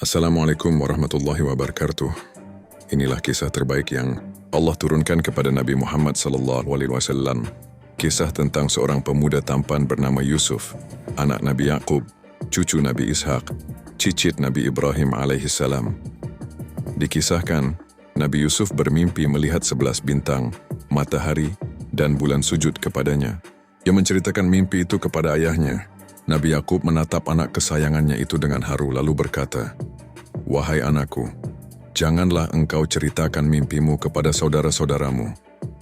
Assalamualaikum warahmatullahi wabarakatuh. Inilah kisah terbaik yang Allah turunkan kepada Nabi Muhammad SAW. Kisah tentang seorang pemuda tampan bernama Yusuf, anak Nabi Yakub, cucu Nabi Ishak, cicit Nabi Ibrahim alaihissalam. Dikisahkan, Nabi Yusuf bermimpi melihat 11 bintang, matahari, dan bulan sujud kepadanya. Ia menceritakan mimpi itu kepada ayahnya. Nabi Yakub menatap anak kesayangannya itu dengan haru lalu berkata, "Wahai anakku, janganlah engkau ceritakan mimpimu kepada saudara-saudaramu.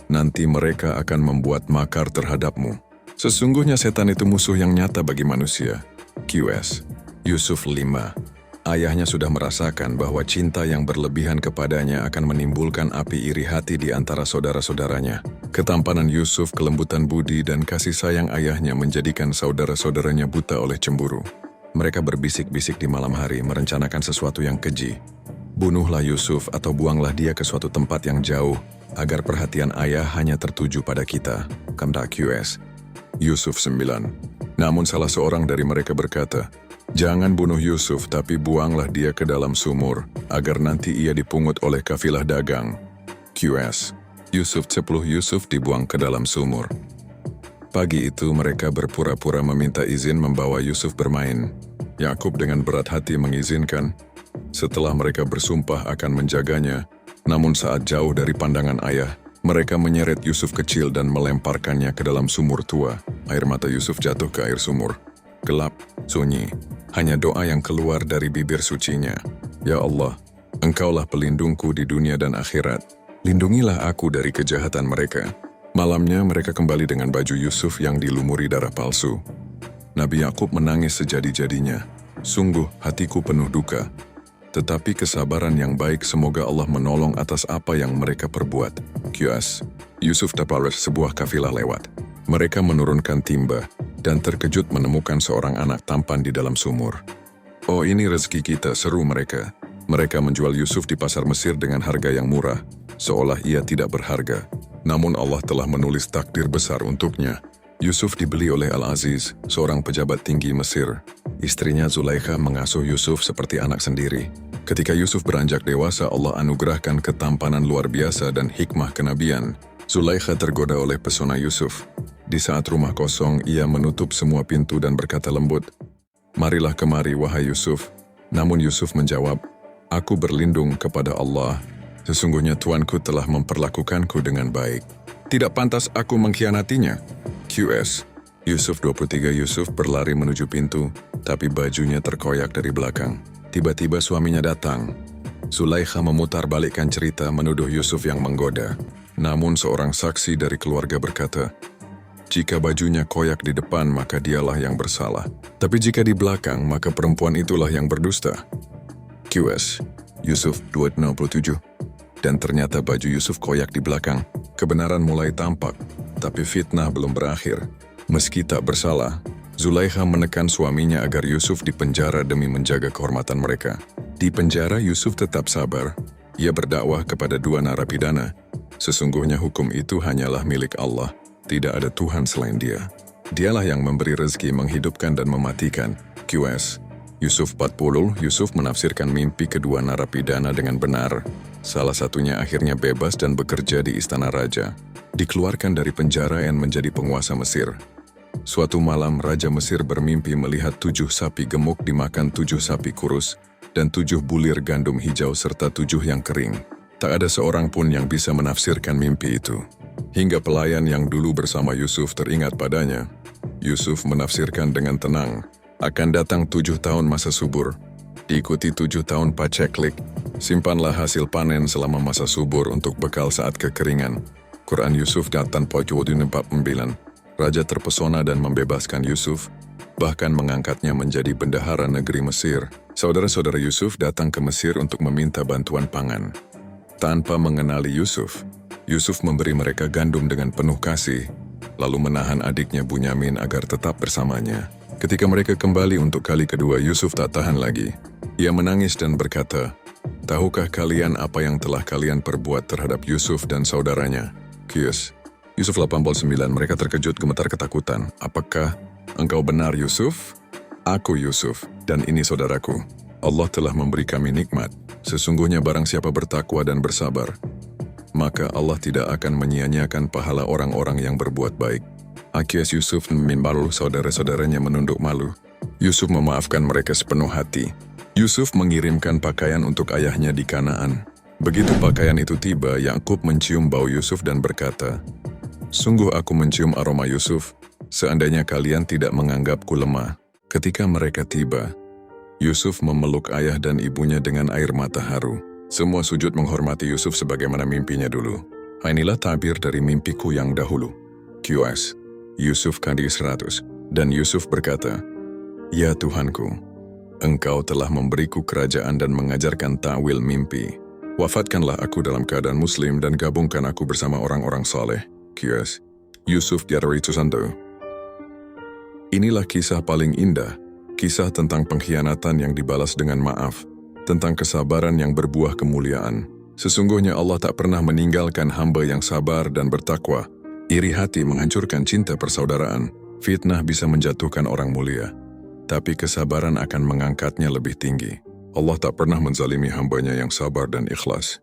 Nanti mereka akan membuat makar terhadapmu. Sesungguhnya setan itu musuh yang nyata bagi manusia." QS Yusuf 5. Ayahnya sudah merasakan bahwa cinta yang berlebihan kepadanya akan menimbulkan api iri hati di antara saudara-saudaranya. Ketampanan Yusuf, kelembutan budi, dan kasih sayang ayahnya menjadikan saudara-saudaranya buta oleh cemburu. Mereka berbisik-bisik di malam hari merencanakan sesuatu yang keji. Bunuhlah Yusuf atau buanglah dia ke suatu tempat yang jauh, agar perhatian ayah hanya tertuju pada kita. Kamda QS Yusuf 9. Namun salah seorang dari mereka berkata, "Jangan bunuh Yusuf, tapi buanglah dia ke dalam sumur, agar nanti ia dipungut oleh kafilah dagang." QS Yusuf 10. Yusuf dibuang ke dalam sumur. Pagi itu mereka berpura-pura meminta izin membawa Yusuf bermain. Yakub dengan berat hati mengizinkan. Setelah mereka bersumpah akan menjaganya, namun saat jauh dari pandangan ayah, mereka menyeret Yusuf kecil dan melemparkannya ke dalam sumur tua. Air mata Yusuf jatuh ke air sumur. Gelap, sunyi, hanya doa yang keluar dari bibir sucinya. "Ya Allah, Engkaulah pelindungku di dunia dan akhirat. Lindungilah aku dari kejahatan mereka." Malamnya mereka kembali dengan baju Yusuf yang dilumuri darah palsu. Nabi Yakub menangis sejadi-jadinya. "Sungguh hatiku penuh duka. Tetapi kesabaran yang baik semoga Allah menolong atas apa yang mereka perbuat." QS Yusuf dapat sebuah kafilah lewat. Mereka menurunkan timba dan terkejut menemukan seorang anak tampan di dalam sumur. "Oh, ini rezeki kita," seru mereka. Mereka menjual Yusuf di pasar Mesir dengan harga yang murah, seolah ia tidak berharga. Namun Allah telah menulis takdir besar untuknya. Yusuf dibeli oleh Al-Aziz, seorang pejabat tinggi Mesir. Istrinya Zulaikha mengasuh Yusuf seperti anak sendiri. Ketika Yusuf beranjak dewasa, Allah anugerahkan ketampanan luar biasa dan hikmah kenabian. Zulaikha tergoda oleh pesona Yusuf. Di saat rumah kosong, ia menutup semua pintu dan berkata lembut, "Marilah kemari, wahai Yusuf." Namun Yusuf menjawab, "Aku berlindung kepada Allah. Sesungguhnya Tuanku telah memperlakukanku dengan baik. Tidak pantas aku mengkhianatinya." QS Yusuf 23. Yusuf berlari menuju pintu, tapi bajunya terkoyak dari belakang. Tiba-tiba suaminya datang. Zulaikha memutarbalikkan cerita menuduh Yusuf yang menggoda. Namun seorang saksi dari keluarga berkata, "Jika bajunya koyak di depan, maka dialah yang bersalah. Tapi jika di belakang, maka perempuan itulah yang berdusta." QS Yusuf 267. Dan ternyata baju Yusuf koyak di belakang. Kebenaran mulai tampak, tapi fitnah belum berakhir. Meski tak bersalah, Zulaikha menekan suaminya agar Yusuf dipenjara demi menjaga kehormatan mereka. Di penjara Yusuf tetap sabar. Ia berdakwah kepada 2 narapidana. Sesungguhnya hukum itu hanyalah milik Allah. Tidak ada Tuhan selain Dia. Dialah yang memberi rezeki, menghidupkan dan mematikan. QS Yusuf 40. Yusuf menafsirkan mimpi kedua narapidana dengan benar. Salah satunya akhirnya bebas dan bekerja di istana raja. Dikeluarkan dari penjara dan menjadi penguasa Mesir. Suatu malam Raja Mesir bermimpi melihat 7 sapi gemuk dimakan 7 sapi kurus dan 7 bulir gandum hijau serta 7 yang kering. Tak ada seorang pun yang bisa menafsirkan mimpi itu. Hingga pelayan yang dulu bersama Yusuf teringat padanya. Yusuf menafsirkan dengan tenang, akan datang 7 tahun masa subur, diikuti 7 tahun paceklik. Simpanlah hasil panen selama masa subur untuk bekal saat kekeringan. Quran Yusuf Datan Pojodin 49. Raja terpesona dan membebaskan Yusuf, bahkan mengangkatnya menjadi bendahara negeri Mesir. Saudara-saudara Yusuf datang ke Mesir untuk meminta bantuan pangan. Tanpa mengenali Yusuf, Yusuf memberi mereka gandum dengan penuh kasih, lalu menahan adiknya Bunyamin agar tetap bersamanya. Ketika mereka kembali untuk kali kedua, Yusuf tak tahan lagi. Ia menangis dan berkata, "Tahukah kalian apa yang telah kalian perbuat terhadap Yusuf dan saudaranya?" QS Yusuf 89. Mereka terkejut gemetar ketakutan. "Apakah engkau benar, Yusuf?" "Aku Yusuf, dan ini saudaraku." Allah telah memberi kami nikmat. Sesungguhnya barang siapa bertakwa dan bersabar, maka Allah tidak akan menyia-nyiakan pahala orang-orang yang berbuat baik. Akias Yusuf membalu saudara-saudaranya menunduk malu. Yusuf memaafkan mereka sepenuh hati. Yusuf mengirimkan pakaian untuk ayahnya di Kanaan. Begitu pakaian itu tiba, Yakub mencium bau Yusuf dan berkata, "Sungguh aku mencium aroma Yusuf, seandainya kalian tidak menganggapku lemah." Ketika mereka tiba, Yusuf memeluk ayah dan ibunya dengan air mata haru. Semua sujud menghormati Yusuf sebagaimana mimpinya dulu. Inilah tabir dari mimpiku yang dahulu. QS Yusuf Kadi 100. Dan Yusuf berkata, "Ya Tuhanku, Engkau telah memberiku kerajaan dan mengajarkan ta'wil mimpi. Wafatkanlah aku dalam keadaan muslim dan gabungkan aku bersama orang-orang saleh." QS Yusuf Diarari Tusanto. Inilah kisah paling indah, kisah tentang pengkhianatan yang dibalas dengan maaf, tentang kesabaran yang berbuah kemuliaan. Sesungguhnya Allah tak pernah meninggalkan hamba yang sabar dan bertakwa. Iri hati menghancurkan cinta persaudaraan. Fitnah bisa menjatuhkan orang mulia, tapi kesabaran akan mengangkatnya lebih tinggi. Allah tak pernah menzalimi hambanya yang sabar dan ikhlas.